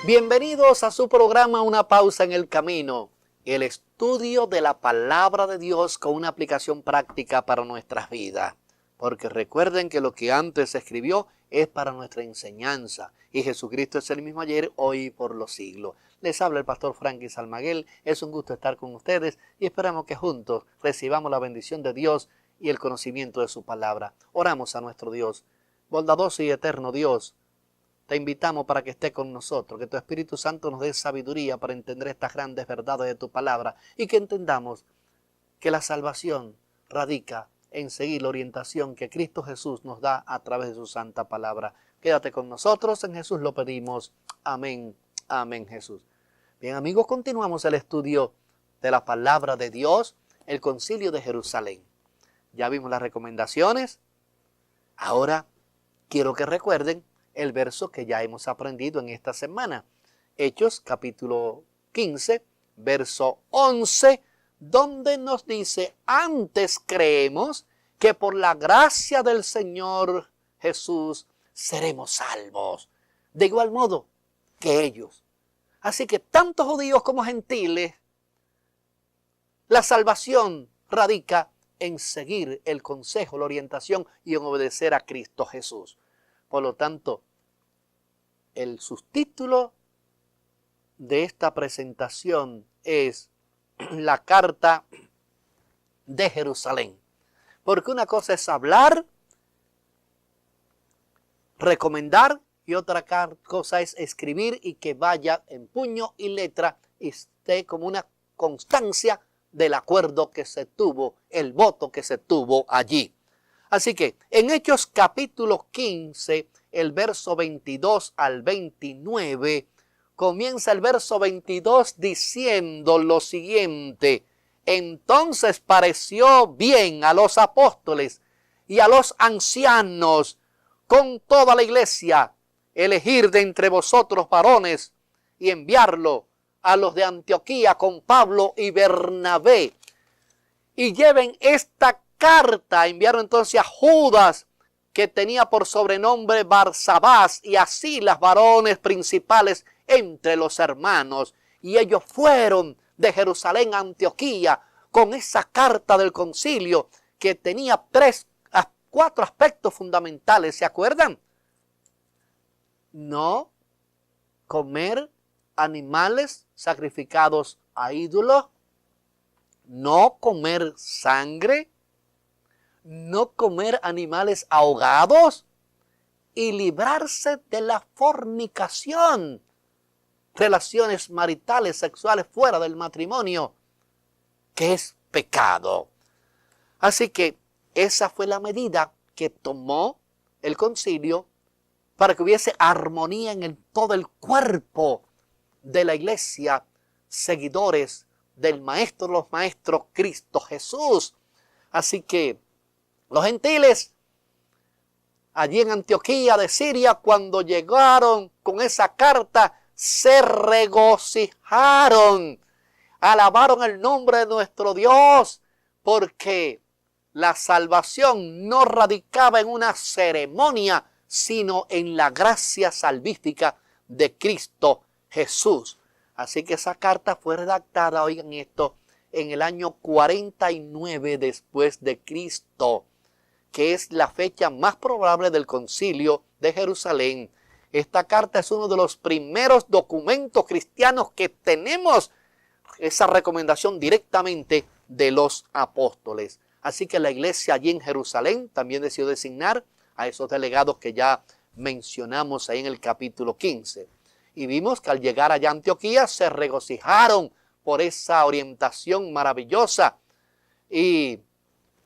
Bienvenidos a su programa Una Pausa en el Camino, el estudio de la Palabra de Dios con una aplicación práctica para nuestras vidas. Porque recuerden que lo que antes se escribió es para nuestra enseñanza y Jesucristo es el mismo ayer, hoy y por los siglos. Les habla el pastor Frankie Salmaguel, es un gusto estar con ustedes y esperamos que juntos recibamos la bendición de Dios y el conocimiento de su palabra. Oramos a nuestro Dios, bondadoso y eterno Dios. Te invitamos para que esté con nosotros, que tu Espíritu Santo nos dé sabiduría para entender estas grandes verdades de tu palabra y que entendamos que la salvación radica en seguir la orientación que Cristo Jesús nos da a través de su santa palabra. Quédate con nosotros, en Jesús lo pedimos. Amén, amén Jesús. Bien amigos, continuamos el estudio de la palabra de Dios, el Concilio de Jerusalén. Ya vimos las recomendaciones, ahora quiero que recuerden el verso que ya hemos aprendido en esta semana. Hechos capítulo 15, verso 11, donde nos dice: antes creemos que por la gracia del Señor Jesús seremos salvos. De igual modo que ellos. Así que tanto judíos como gentiles, la salvación radica en seguir el consejo, la orientación y en obedecer a Cristo Jesús. Por lo tanto, el subtítulo de esta presentación es la carta de Jerusalén. Porque una cosa es hablar, recomendar, y otra cosa es escribir y que vaya en puño y letra y esté como una constancia del acuerdo que se tuvo, el voto que se tuvo allí. Así que en Hechos capítulo 15, el verso 22 al 29, comienza el verso 22 diciendo lo siguiente: entonces pareció bien a los apóstoles y a los ancianos con toda la iglesia elegir de entre vosotros varones y enviarlo a los de Antioquía con Pablo y Bernabé, y lleven esta carta. Enviaron entonces a Judas, que tenía por sobrenombre Barsabás, y así las varones principales entre los hermanos. Y ellos fueron de Jerusalén a Antioquía con esa carta del concilio que tenía 4 aspectos fundamentales. ¿Se acuerdan? No comer animales sacrificados a ídolos, no comer sangre, no comer animales ahogados y librarse de la fornicación, relaciones maritales, sexuales fuera del matrimonio, que es pecado. Así que esa fue la medida que tomó el concilio para que hubiese armonía en todo el cuerpo de la iglesia, seguidores del Maestro de los Maestros, Cristo Jesús. Así que los gentiles allí en Antioquía de Siria, cuando llegaron con esa carta, se regocijaron, alabaron el nombre de nuestro Dios, porque la salvación no radicaba en una ceremonia, sino en la gracia salvífica de Cristo Jesús. Así que esa carta fue redactada, oigan esto, en el año 49 después de Cristo, que es la fecha más probable del concilio de Jerusalén. Esta carta es uno de los primeros documentos cristianos que tenemos esa recomendación directamente de los apóstoles. Así que la iglesia allí en Jerusalén también decidió designar a esos delegados que ya mencionamos ahí en el capítulo 15. Y vimos que al llegar allá a Antioquía se regocijaron por esa orientación maravillosa. Y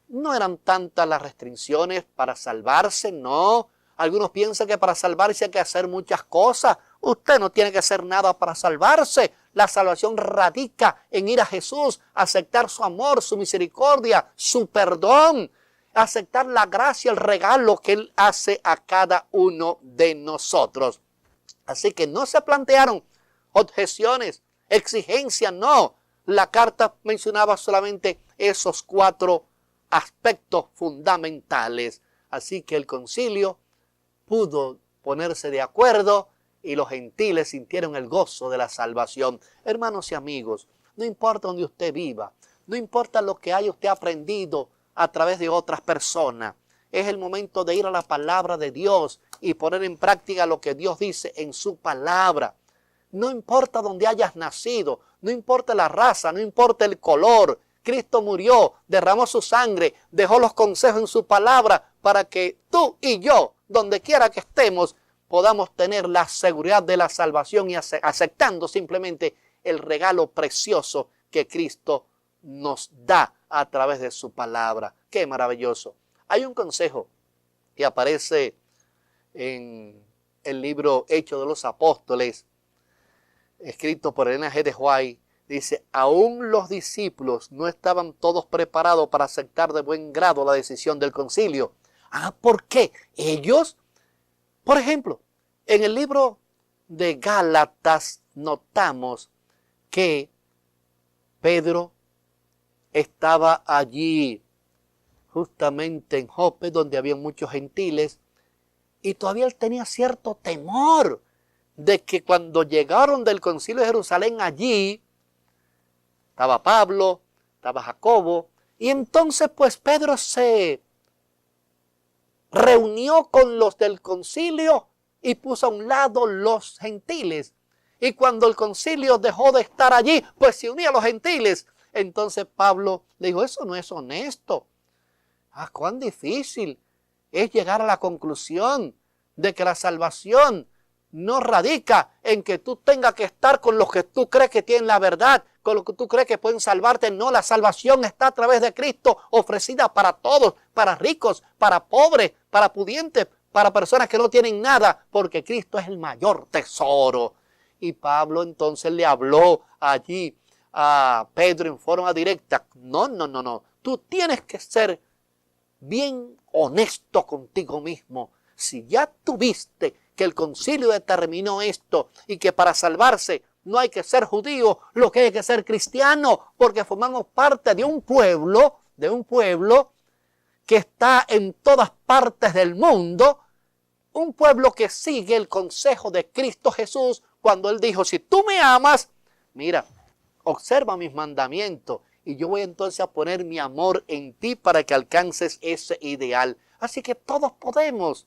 no eran tantas las restricciones para salvarse, no. Algunos piensan que para salvarse hay que hacer muchas cosas. Usted no tiene que hacer nada para salvarse. La salvación radica en ir a Jesús, aceptar su amor, su misericordia, su perdón, aceptar la gracia, el regalo que Él hace a cada uno de nosotros. Así que no se plantearon objeciones, exigencias, no. La carta mencionaba solamente esos 4 aspectos fundamentales. Así que el concilio pudo ponerse de acuerdo y los gentiles sintieron el gozo de la salvación. Hermanos y amigos, no importa donde usted viva, no importa lo que haya usted aprendido a través de otras personas, es el momento de ir a la palabra de Dios y poner en práctica lo que Dios dice en su palabra. No importa dónde hayas nacido, no importa la raza, no importa el color. Cristo murió, derramó su sangre, dejó los consejos en su palabra para que tú y yo, donde quiera que estemos, podamos tener la seguridad de la salvación y aceptando simplemente el regalo precioso que Cristo nos da a través de su palabra. ¡Qué maravilloso! Hay un consejo que aparece en el libro Hechos de los Apóstoles, escrito por Elena G. de White. Dice, aún los discípulos no estaban todos preparados para aceptar de buen grado la decisión del concilio. ¿Por qué? Ellos, por ejemplo, en el libro de Gálatas notamos que Pedro estaba allí justamente en Jope, donde había muchos gentiles, y todavía él tenía cierto temor de que cuando llegaron del concilio de Jerusalén allí, estaba Pablo, estaba Jacobo, y entonces pues Pedro se reunió con los del concilio y puso a un lado los gentiles. Y cuando el concilio dejó de estar allí, pues se unía a los gentiles. Entonces Pablo le dijo, eso no es honesto. Cuán difícil es llegar a la conclusión de que la salvación no radica en que tú tengas que estar con los que tú crees que tienen la verdad, con los que tú crees que pueden salvarte. No, la salvación está a través de Cristo, ofrecida para todos, para ricos, para pobres, para pudientes, para personas que no tienen nada, porque Cristo es el mayor tesoro. Y Pablo entonces le habló allí a Pedro en forma directa. No. Tú tienes que ser bien honesto contigo mismo. Si ya tuviste que el concilio determinó esto y que para salvarse no hay que ser judío, lo que hay que ser cristiano, porque formamos parte de un pueblo que está en todas partes del mundo, un pueblo que sigue el consejo de Cristo Jesús cuando Él dijo, si tú me amas, mira, observa mis mandamientos y yo voy entonces a poner mi amor en ti para que alcances ese ideal. Así que todos podemos.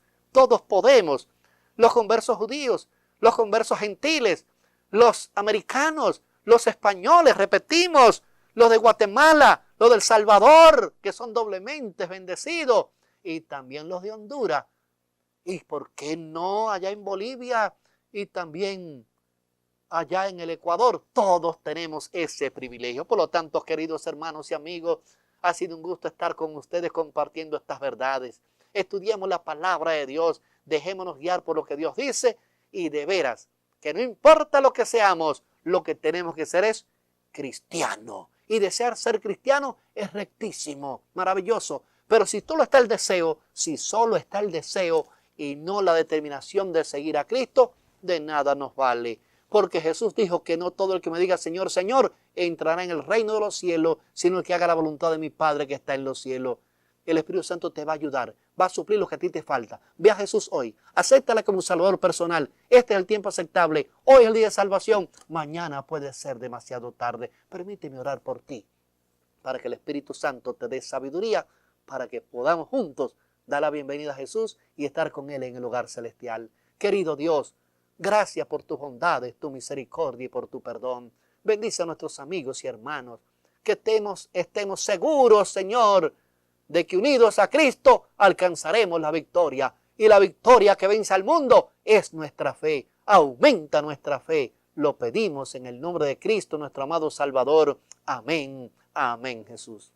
Los conversos judíos, los conversos gentiles, los americanos, los españoles, repetimos, los de Guatemala, los del Salvador, que son doblemente bendecidos, y también los de Honduras. ¿Y por qué no allá en Bolivia y también allá en el Ecuador? Todos tenemos ese privilegio. Por lo tanto, queridos hermanos y amigos, ha sido un gusto estar con ustedes compartiendo estas verdades. Estudiemos la palabra de Dios, dejémonos guiar por lo que Dios dice y de veras, que no importa lo que seamos, lo que tenemos que ser es cristiano. Y desear ser cristiano es rectísimo, maravilloso. Pero si solo está el deseo y no la determinación de seguir a Cristo, de nada nos vale. Porque Jesús dijo que no todo el que me diga Señor, Señor, entrará en el reino de los cielos, sino el que haga la voluntad de mi Padre que está en los cielos. El Espíritu Santo te va a ayudar, va a suplir lo que a ti te falta. Ve a Jesús hoy, acéptala como un salvador personal. Este es el tiempo aceptable, hoy es el día de salvación. Mañana puede ser demasiado tarde. Permíteme orar por ti, para que el Espíritu Santo te dé sabiduría, para que podamos juntos dar la bienvenida a Jesús y estar con Él en el hogar celestial. Querido Dios, gracias por tus bondades, tu misericordia y por tu perdón. Bendice a nuestros amigos y hermanos, que estemos seguros, Señor, de que unidos a Cristo alcanzaremos la victoria. Y la victoria que vence al mundo es nuestra fe. Aumenta nuestra fe. Lo pedimos en el nombre de Cristo, nuestro amado Salvador. Amén. Amén, Jesús.